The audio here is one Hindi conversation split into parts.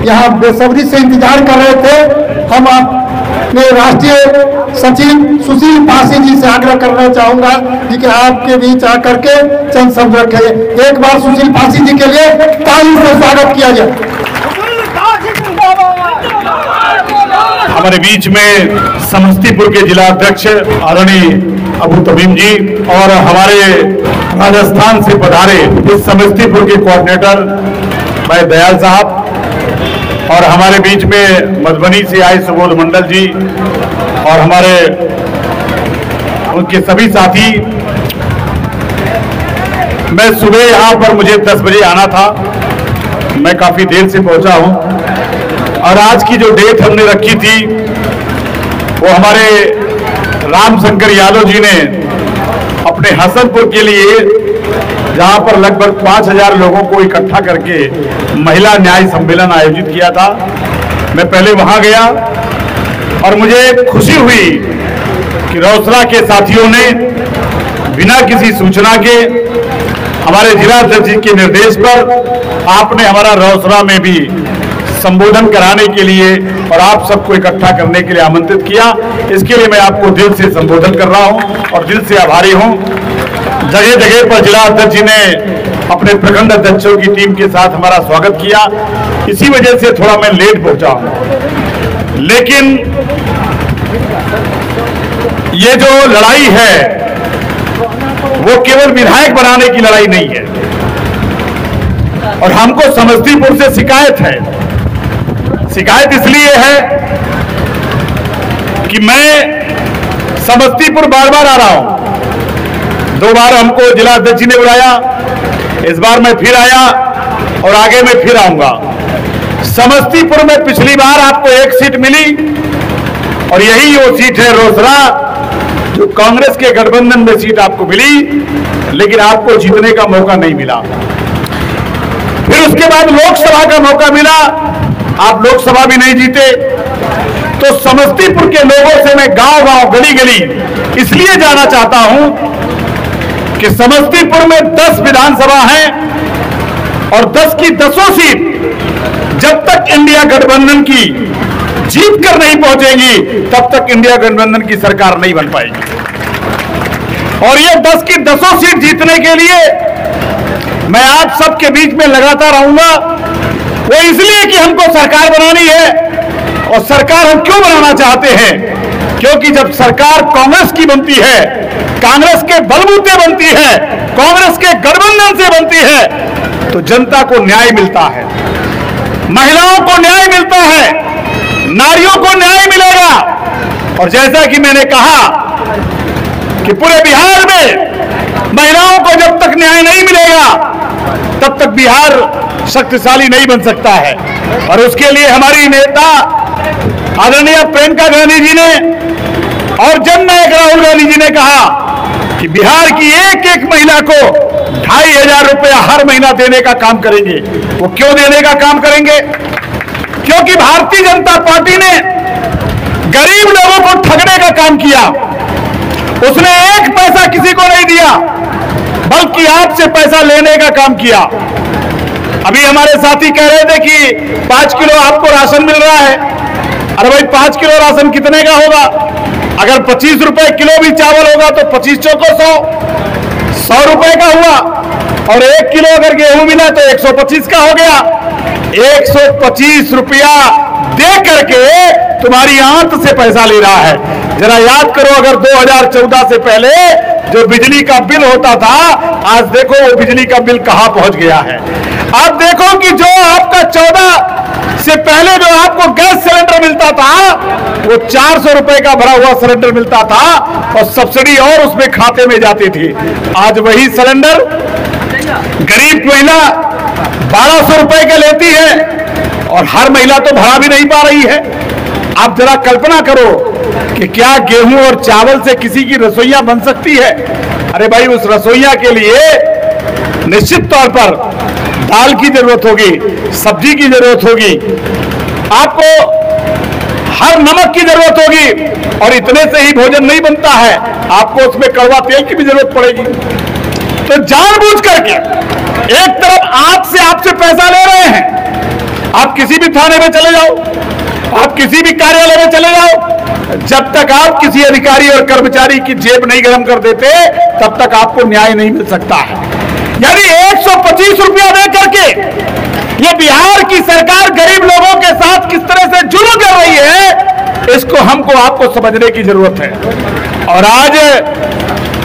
यहाँ बेसब्री से इंतजार कर रहे थे। हम अपने राष्ट्रीय सचिव सुशील पासी जी से आग्रह करना चाहूंगा कि आपके बीच आकर के चंद शब्द रखे। एक बार सुशील पासी जी के लिए ताली से स्वागत किया जाए। हमारे बीच में समस्तीपुर के जिला अध्यक्ष आदरणीय अबू तमीम जी और हमारे राजस्थान से पधारे इस समस्तीपुर के कोऑर्डिनेटर भाई दयाल साहब और हमारे बीच में मधुबनी से आए सुबोध मंडल जी और हमारे उनके सभी साथी। मैं सुबह यहाँ पर मुझे 10 बजे आना था, मैं काफी देर से पहुंचा हूं और आज की जो डेट हमने रखी थी वो हमारे रामशंकर यादव जी ने अपने हसनपुर के लिए, जहां पर लगभग 5000 लोगों को इकट्ठा करके महिला न्याय सम्मेलन आयोजित किया था। मैं पहले वहां गया और मुझे खुशी हुई कि रोसड़ा के साथियों ने बिना किसी सूचना के हमारे जिला अध्यक्ष जी के निर्देश पर आपने हमारा रोसड़ा में भी संबोधन कराने के लिए और आप सबको इकट्ठा करने के लिए आमंत्रित किया। इसके लिए मैं आपको दिल से संबोधन कर रहा हूं और दिल से आभारी हूं। जगह जगह पर जिला अध्यक्ष जी ने अपने प्रखंड अध्यक्षों की टीम के साथ हमारा स्वागत किया, इसी वजह से थोड़ा मैं लेट पहुंचा हूं। लेकिन ये जो लड़ाई है वो केवल विधायक बनाने की लड़ाई नहीं है और हमको समस्तीपुर से शिकायत है। शिकायत इसलिए है कि मैं समस्तीपुर बार बार आ रहा हूं। 2 बार हमको जिला अध्यक्ष जी ने बुलाया, इस बार मैं फिर आया और आगे मैं फिर आऊंगा। समस्तीपुर में पिछली बार आपको 1 सीट मिली और यही वो सीट है रोसड़ा, जो कांग्रेस के गठबंधन में सीट आपको मिली, लेकिन आपको जीतने का मौका नहीं मिला। फिर उसके बाद लोकसभा का मौका मिला, आप लोकसभा भी नहीं जीते। तो समस्तीपुर के लोगों से मैं गांव-गांव, गली-गली इसलिए जाना चाहता हूं कि समस्तीपुर में 10 विधानसभा हैं और 10 की 10 सीट जब तक इंडिया गठबंधन की जीत कर नहीं पहुंचेगी तब तक इंडिया गठबंधन की सरकार नहीं बन पाएगी। और ये 10 की 10 सीट जीतने के लिए मैं आप सबके बीच में लगातार रहूंगा। वो इसलिए कि हमको सरकार बनानी है और सरकार हम क्यों बनाना चाहते हैं, क्योंकि जब सरकार कांग्रेस की बनती है, कांग्रेस के बलबूते बनती है, कांग्रेस के गठबंधन से बनती है, तो जनता को न्याय मिलता है, महिलाओं को न्याय मिलता है, नारियों को न्याय मिलेगा। और जैसा कि मैंने कहा कि पूरे बिहार में महिलाओं को जब तक न्याय नहीं मिलेगा तब तक बिहार शक्तिशाली नहीं बन सकता है। और उसके लिए हमारी नेता आदरणीय प्रियंका गांधी जी ने और जननायक राहुल गांधी जी ने कहा कि बिहार की एक एक महिला को 2500 रुपया हर महीना देने का काम करेंगे। वो क्यों देने का काम करेंगे? क्योंकि भारतीय जनता पार्टी ने गरीब लोगों को ठगने का काम किया। उसने 1 पैसा किसी को नहीं दिया, बल्कि आपसे पैसा लेने का काम किया। अभी हमारे साथी कह रहे थे कि 5 किलो आपको राशन मिल रहा है। अरे भाई 5 किलो राशन कितने का होगा? अगर 25 रुपए किलो भी चावल होगा तो 25 चौको 100 रुपए का हुआ। और 1 किलो अगर गेहूं मिला तो 125 का हो गया। 125 रुपया दे करके तुम्हारी आंत से पैसा ले रहा है। जरा याद करो, अगर 2014 से पहले जो बिजली का बिल होता था, आज देखो वो बिजली का बिल कहां पहुंच गया है। आप देखो कि जो आपका 14 से पहले जो आपको गैस सिलेंडर मिलता था वो 400 रुपए का भरा हुआ सिलेंडर मिलता था और सब्सिडी और उसमें खाते में जाती थी। आज वही सिलेंडर गरीब महिला 1200 रुपए के लेती है और हर महिला तो भरा भी नहीं पा रही है। आप जरा कल्पना करो कि क्या गेहूं और चावल से किसी की रसोईया बन सकती है? अरे भाई, उस रसोईया के लिए निश्चित तौर पर दाल की जरूरत होगी, सब्जी की जरूरत होगी, आपको हर नमक की जरूरत होगी और इतने से ही भोजन नहीं बनता है, आपको उसमें कड़वा तेल की भी जरूरत पड़ेगी। तो जानबूझ करके एक तरफ आप से आपसे पैसा ले रहे हैं, आप किसी भी थाने में चले जाओ, आप किसी भी कार्यालय में चले जाओ, जब तक आप किसी अधिकारी और कर्मचारी की जेब नहीं गर्म कर देते तब तक आपको न्याय नहीं मिल सकता है। यानी 125 रुपया दे करके ये बिहार की सरकार गरीब लोगों के साथ किस तरह से जुल्म कर रही है, इसको हमको आपको समझने की जरूरत है। और आज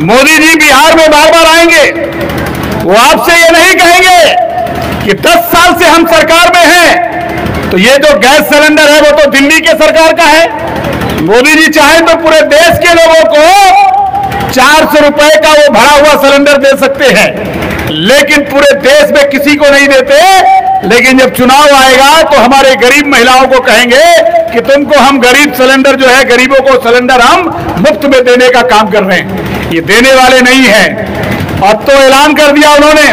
मोदी जी बिहार में बार बार आएंगे, वो आपसे ये नहीं कहेंगे कि 10 साल से हम सरकार में हैं तो ये जो गैस सिलेंडर है वो तो दिल्ली के सरकार का है। मोदी जी चाहे तो पूरे देश के लोगों को 400 रुपए का वो भरा हुआ सिलेंडर दे सकते हैं, लेकिन पूरे देश में किसी को नहीं देते। लेकिन जब चुनाव आएगा तो हमारे गरीब महिलाओं को कहेंगे कि तुमको हम गरीब सिलेंडर जो है, गरीबों को सिलेंडर हम मुफ्त में देने का काम कर रहे हैं। ये देने वाले नहीं हैं। अब तो ऐलान कर दिया उन्होंने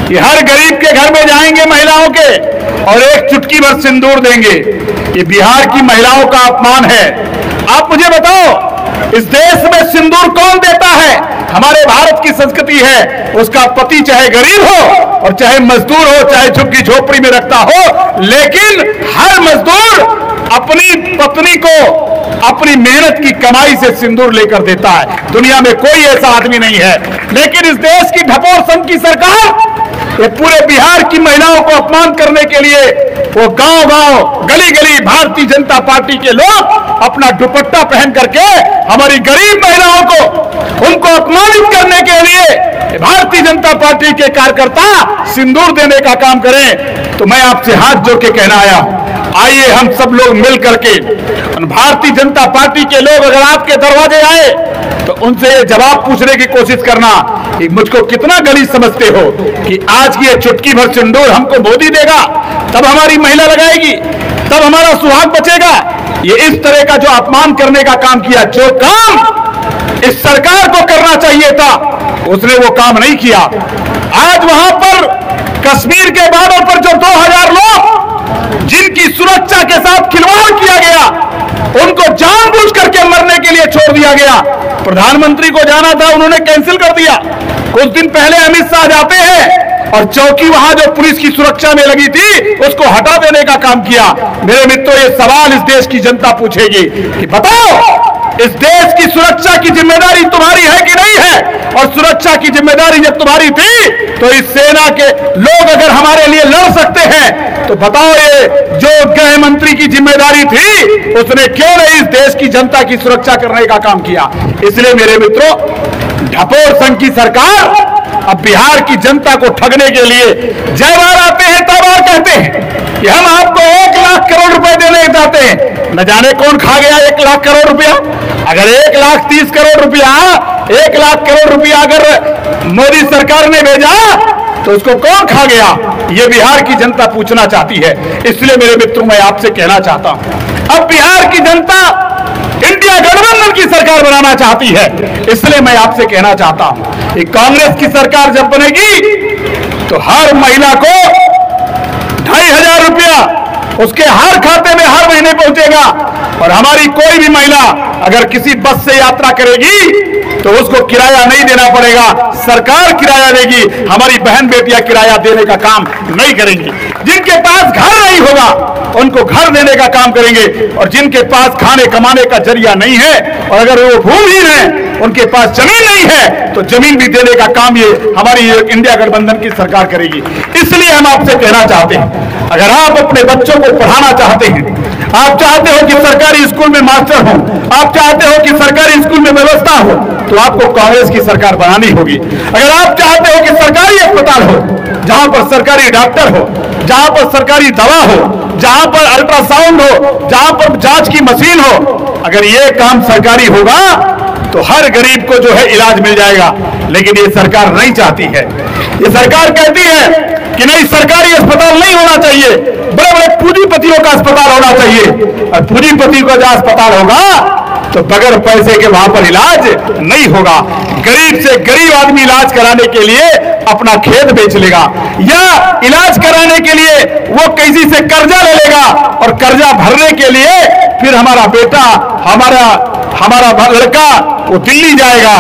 कि हर गरीब के घर में जाएंगे महिलाओं के और एक चुटकी भर सिंदूर देंगे। ये बिहार की महिलाओं का अपमान है। आप मुझे बताओ, इस देश में सिंदूर कौन देता है? हमारे भारत की संस्कृति है, उसका पति चाहे गरीब हो और चाहे मजदूर हो, चाहे झुग्गी झोपड़ी में रखता हो, लेकिन हर मजदूर अपनी पत्नी को अपनी मेहनत की कमाई से सिंदूर लेकर देता है। दुनिया में कोई ऐसा आदमी नहीं है। लेकिन इस देश की ढपोर संघ की सरकार ये पूरे बिहार की महिलाओं को अपमान करने के लिए वो गांव-गांव, गली-गली भारतीय जनता पार्टी के लोग अपना दुपट्टा पहन करके हमारी गरीब महिलाओं को उनको अपमानित करने के लिए भारतीय जनता पार्टी के कार्यकर्ता सिंदूर देने का काम करें। तो मैं आपसे हाथ जोड़ के कहना आया हूं, आइए हम सब लोग मिल करके, भारतीय जनता पार्टी के लोग अगर आपके दरवाजे आए तो उनसे ये जवाब पूछने की कोशिश करना कि मुझको कितना गरीब समझते हो कि आज की ये चुटकी भर सिंदूर हमको मोदी देगा तब हमारी महिला लगाएगी, तब हमारा सुहाग बचेगा। ये इस तरह का जो अपमान करने का काम किया, जो काम इस सरकार को करना चाहिए था उसने वो काम नहीं किया। आज वहां पर कश्मीर के बॉर्डर पर जो 2000 लोग जिनकी सुरक्षा के साथ खिलवाड़ किया गया, उनको जानबूझ करके मरने के लिए छोड़ दिया गया। प्रधानमंत्री को जाना था, उन्होंने कैंसिल कर दिया। कुछ दिन पहले अमित शाह जाते हैं और चौकी वहां जो पुलिस की सुरक्षा में लगी थी उसको हटा देने का काम किया। मेरे मित्रों, ये सवाल इस देश की जनता पूछेगी कि बताओ, इस देश की सुरक्षा की जिम्मेदारी तुम्हारी है कि नहीं है? और सुरक्षा की जिम्मेदारी जब तुम्हारी थी तो इस सेना के लोग अगर हमारे लिए लड़ सकते हैं तो बताओ, ये जो गृह मंत्री की जिम्मेदारी थी उसने क्यों नहीं इस देश की जनता की सुरक्षा करने का काम किया? इसलिए मेरे मित्रों, ढपोर संघ की सरकार अब बिहार की जनता को ठगने के लिए जय बार आते हैं तब बार कहते हैं कि हम आपको 1 लाख करोड़ रुपए देने चाहते हैं। न जाने कौन खा गया 1 लाख करोड़ रुपया। अगर 1,30,00,000 करोड़ रुपया, 1 लाख करोड़ रुपया अगर मोदी सरकार ने भेजा तो उसको कौन खा गया? ये बिहार की जनता पूछना चाहती है। इसलिए मेरे मित्रों, मैं आपसे कहना चाहता हूं, अब बिहार की जनता इंडिया गठबंधन की सरकार बनाना चाहती है। इसलिए मैं आपसे कहना चाहता हूं कि कांग्रेस की सरकार जब बनेगी तो हर महिला को 2,500 रुपया उसके हर खाते में हर महीने पहुंचेगा। और हमारी कोई भी महिला अगर किसी बस से यात्रा करेगी तो उसको किराया नहीं देना पड़ेगा, सरकार किराया देगी। हमारी बहन बेटियां किराया देने का काम नहीं करेंगी। जिनके पास घर नहीं होगा उनको घर देने का काम करेंगे, और जिनके पास खाने कमाने का जरिया नहीं है और अगर वो भूमिहीन है, उनके पास जमीन नहीं है, तो जमीन भी देने का काम ये हमारी इंडिया गठबंधन की सरकार करेगी। इसलिए हम आपसे कहना चाहते हैं, अगर आप अपने बच्चों को पढ़ाना चाहते हैं, आप चाहते हो कि सरकारी स्कूल में मास्टर हो, आप चाहते हो कि सरकारी स्कूल में व्यवस्था हो, तो आपको कांग्रेस की सरकार बनानी होगी। अगर आप चाहते हो कि सरकारी अस्पताल हो, जहां पर सरकारी डॉक्टर हो, जहां पर सरकारी दवा हो, जहां पर अल्ट्रासाउंड हो, जहां पर जांच की मशीन हो, अगर ये काम सरकारी होगा तो हर गरीब को जो है इलाज मिल जाएगा। लेकिन ये सरकार नहीं चाहती है। ये सरकार कहती है कि नहीं, सरकारी अस्पताल नहीं होना चाहिए, बड़े बड़े पूंजीपतियों का अस्पताल होना चाहिए। और पूंजीपति का जहां अस्पताल होगा तो बगैर पैसे के वहां पर इलाज नहीं होगा। गरीब से गरीब आदमी इलाज कराने के लिए अपना खेत बेच लेगा, या इलाज कराने के लिए वो किसी से कर्जा ले लेगा, और कर्जा भरने के लिए फिर हमारा बेटा, हमारा लड़का वो दिल्ली जाएगा,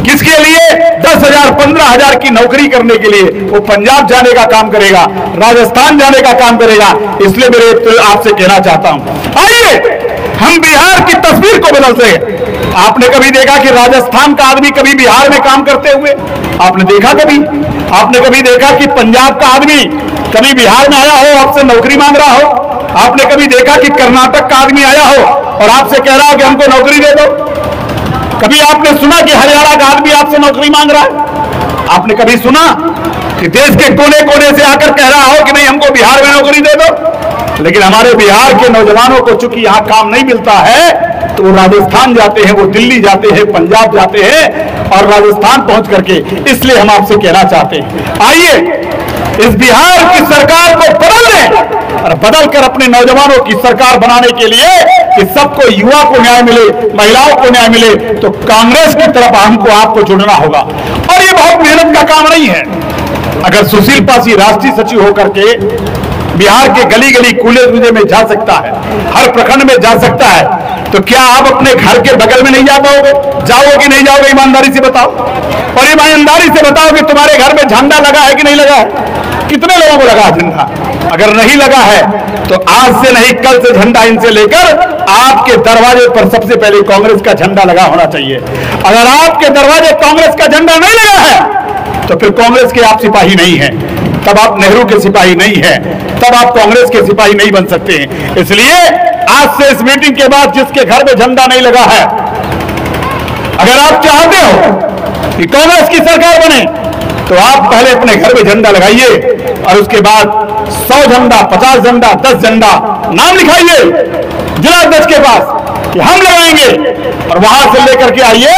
किसके लिए? 10,000 15,000 की नौकरी करने के लिए वो पंजाब जाने का काम करेगा, राजस्थान जाने का काम करेगा। इसलिए मेरे तो आपसे कहना चाहता हूं, आइए हम बिहार की तस्वीर को बदलते हैं। आपने कभी देखा कि राजस्थान का आदमी कभी बिहार में काम करते हुए आपने देखा? कभी आपने कभी देखा कि पंजाब का आदमी कभी बिहार में आया हो, आपसे नौकरी मांग रहा हो? आपने कभी देखा कि कर्नाटक का आदमी आया हो और आपसे कह रहा हो कि हमको नौकरी दे दो? कभी आपने सुना कि हरियाणा का आदमी आपसे नौकरी मांग रहा है? आपने कभी सुना कि देश के कोने कोने से आकर कह रहा हो कि नहीं हमको बिहार में नौकरी दे दो? लेकिन हमारे बिहार के नौजवानों को चूंकि यहां काम नहीं मिलता है तो वो राजस्थान जाते हैं, वो दिल्ली जाते हैं, पंजाब जाते हैं और राजस्थान पहुंच करके, इसलिए हम आपसे कहना चाहते हैं, आइए इस बिहार की सरकार को बदल दें और बदल कर अपने नौजवानों की सरकार बनाने के लिए कि सबको, युवा को न्याय मिले, महिलाओं को न्याय मिले, तो कांग्रेस की तरफ हमको आपको जुड़ना होगा। और ये बहुत मेहनत का काम नहीं है। अगर सुशील पासी राष्ट्रीय सचिव होकर के बिहार के गली गली कूले कूले में जा सकता है, हर प्रखंड में जा सकता है, तो क्या आप अपने घर के बगल में नहीं जा पाओगे? जाओगे कि नहीं जाओगे? ईमानदारी से बताओ। और ईमानदारी से बताओ कि तुम्हारे घर में झंडा लगा है कि नहीं लगा है? कितने लोगों को लगा झंडा? अगर नहीं लगा है तो आज से नहीं, कल से झंडा इनसे लेकर आपके दरवाजे पर सबसे पहले कांग्रेस का झंडा लगा होना चाहिए। अगर आपके दरवाजे कांग्रेस का झंडा नहीं लगा है तो फिर कांग्रेस के आप सिपाही नहीं हैं, तब आप नेहरू के सिपाही नहीं हैं, तब आप कांग्रेस के सिपाही नहीं बन सकते हैं। इसलिए आज से इस मीटिंग के बाद जिसके घर में झंडा नहीं लगा है, अगर आप चाहते हो कि कांग्रेस की सरकार बने तो आप पहले अपने घर में झंडा लगाइए और उसके बाद 100 झंडा, 50 झंडा, 10 झंडा नाम लिखाइए जिलाध्यक्ष के पास कि हम लगाएंगे और वहां से लेकर के आइए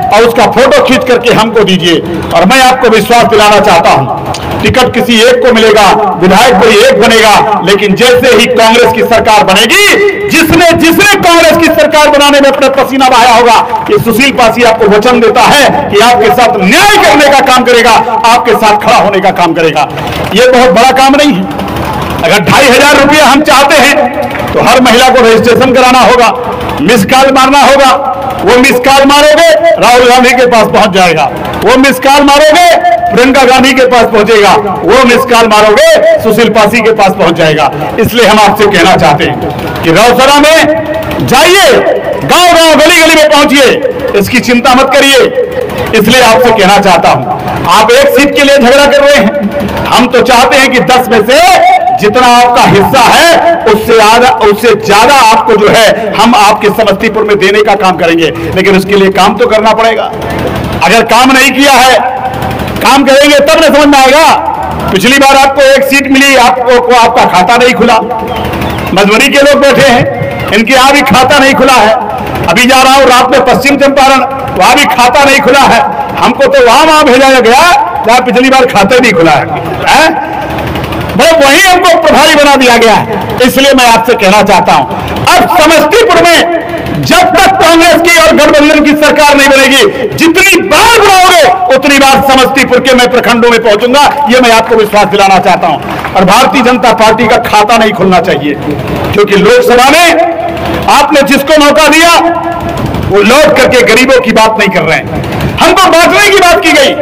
और उसका फोटो खींच करके हमको दीजिए। और मैं आपको विश्वास दिलाना चाहता हूं, टिकट किसी एक को मिलेगा, विधायक कोई एक बनेगा, लेकिन जैसे ही कांग्रेस की सरकार बनेगी, जिसने कांग्रेस की सरकार बनाने में अपना पसीना बहाया होगा, ये सुशील पासी आपको वचन देता है कि आपके साथ न्याय करने का काम करेगा, आपके साथ खड़ा होने का काम करेगा। ये बहुत बड़ा काम नहीं है। अगर 2,500 रुपया हम चाहते हैं तो हर महिला को रजिस्ट्रेशन कराना होगा, मिस कॉल मारना होगा। वो मिस कॉल मारोगे राहुल गांधी के पास पहुंच जाएगा, वो मिस कॉल मारोगे प्रियंका गांधी के पास पहुंचेगा, वो मिस कॉल मारोगे सुशील पासी के पास पहुंच जाएगा। इसलिए हम आपसे कहना चाहते हैं कि रौसरा में जाइए, गांव गांव गली गली में पहुंचिए, इसकी चिंता मत करिए। इसलिए आपसे कहना चाहता हूं, आप एक सीट के लिए झगड़ा कर रहे हैं, हम तो चाहते हैं कि 10 में से जितना आपका हिस्सा है उससे ज्यादा आपको जो है हम आपके समस्तीपुर में देने का काम करेंगे। लेकिन उसके लिए काम तो करना पड़ेगा। अगर काम नहीं किया है, काम करेंगे तब न समझ में आएगा। पिछली बार आपको एक सीट मिली, आपको आपका खाता नहीं खुला। मधुबनी के लोग बैठे हैं, इनके यहां भी खाता नहीं खुला है। अभी जा रहा हूं रात में पश्चिम चंपारण, वहां भी खाता नहीं खुला है। हमको तो वहां भेजा गया जहां पिछली बार खाता नहीं खुला है, वही हमको प्रभारी बना दिया गया है। इसलिए मैं आपसे कहना चाहता हूं, अब समस्तीपुर में जब तक कांग्रेस की और गठबंधन की सरकार नहीं बनेगी, जितनी बार बुलाओगे उतनी बार समस्तीपुर के मैं प्रखंडों में पहुंचूंगा, यह मैं आपको विश्वास दिलाना चाहता हूं। और भारतीय जनता पार्टी का खाता नहीं खुलना चाहिए, क्योंकि लोकसभा में आपने जिसको मौका दिया वो लौट करके गरीबों की बात नहीं कर रहे हैं, हमको बांटने की बात की गई।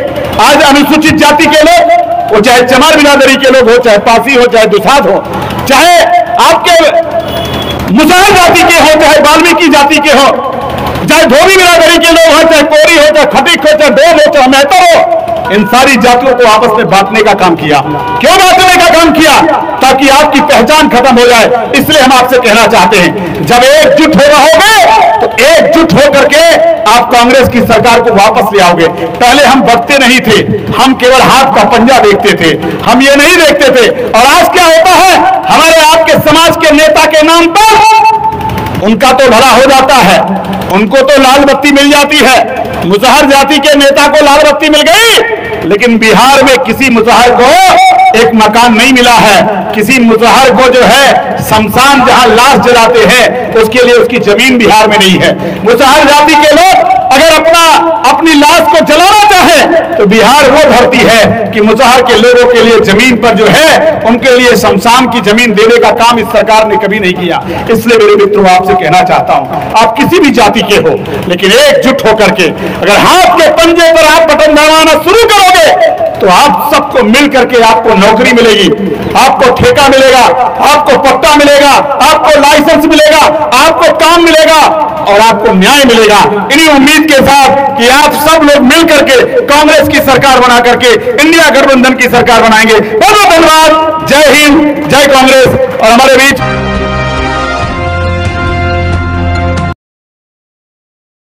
आज अनुसूचित जाति के लोग, वो चाहे चमार बिरादरी के लोग हो, चाहे पासी हो, चाहे दुसाध हो, चाहे आपके मुसहर जाति के हो, चाहे वाल्मीकि जाति के हो, चाहे धोबी बिरादरी के लोग हो, चाहे कोरी हो, चाहे खटिक हो, चाहे डोम हो, चाहे मेहतर हो, इन सारी जातियों को आपस में बांटने का काम किया। क्यों बांटने का काम किया? ताकि आपकी पहचान खत्म हो जाए। इसलिए हम आपसे कहना चाहते हैं, जब एकजुट हो रहोगे तो एकजुट होकर के आप कांग्रेस की सरकार को वापस ले आओगे। पहले हम बचते नहीं थे, हम केवल हाथ का पंजा देखते थे, हम ये नहीं देखते थे। और आज क्या होता है, हमारे आपके समाज के नेता के नाम पर उनका तो भला हो जाता है, उनको तो लाल बत्ती मिल जाती है। मुसहर जाति के नेता को लाल बत्ती मिल गई, लेकिन बिहार में किसी मुसहर को एक मकान नहीं मिला है। किसी मुसहर को जो है शमशान जहां लाश जलाते हैं उसके लिए उसकी जमीन बिहार में नहीं है। मुसहर जाति के लोग अगर अपनी लाश को जलाना चाहे तो बिहार वो धरती है कि मुसहर के लोगों के लिए जमीन पर जो है उनके लिए शमशान की जमीन देने का काम इस सरकार ने कभी नहीं किया। इसलिए मेरे मित्रों आपसे कहना चाहता हूं, आप किसी भी जाति के हो लेकिन एकजुट होकर के अगर हाथ के पंजे पर आप बटन दबाना शुरू करोगे तो आप सबको मिल करके आपको नौकरी मिलेगी, आपको ठेका मिलेगा, आपको पट्टा मिलेगा, आपको लाइसेंस मिलेगा, आपको काम मिलेगा और आपको न्याय मिलेगा। इन्हीं उम्मीद के साथ कि आप सब लोग मिल करके कांग्रेस की सरकार बना करके इंडिया गठबंधन की सरकार बनाएंगे। बहुत बहुत धन्यवाद। जय हिंद, जय कांग्रेस। और हमारे बीच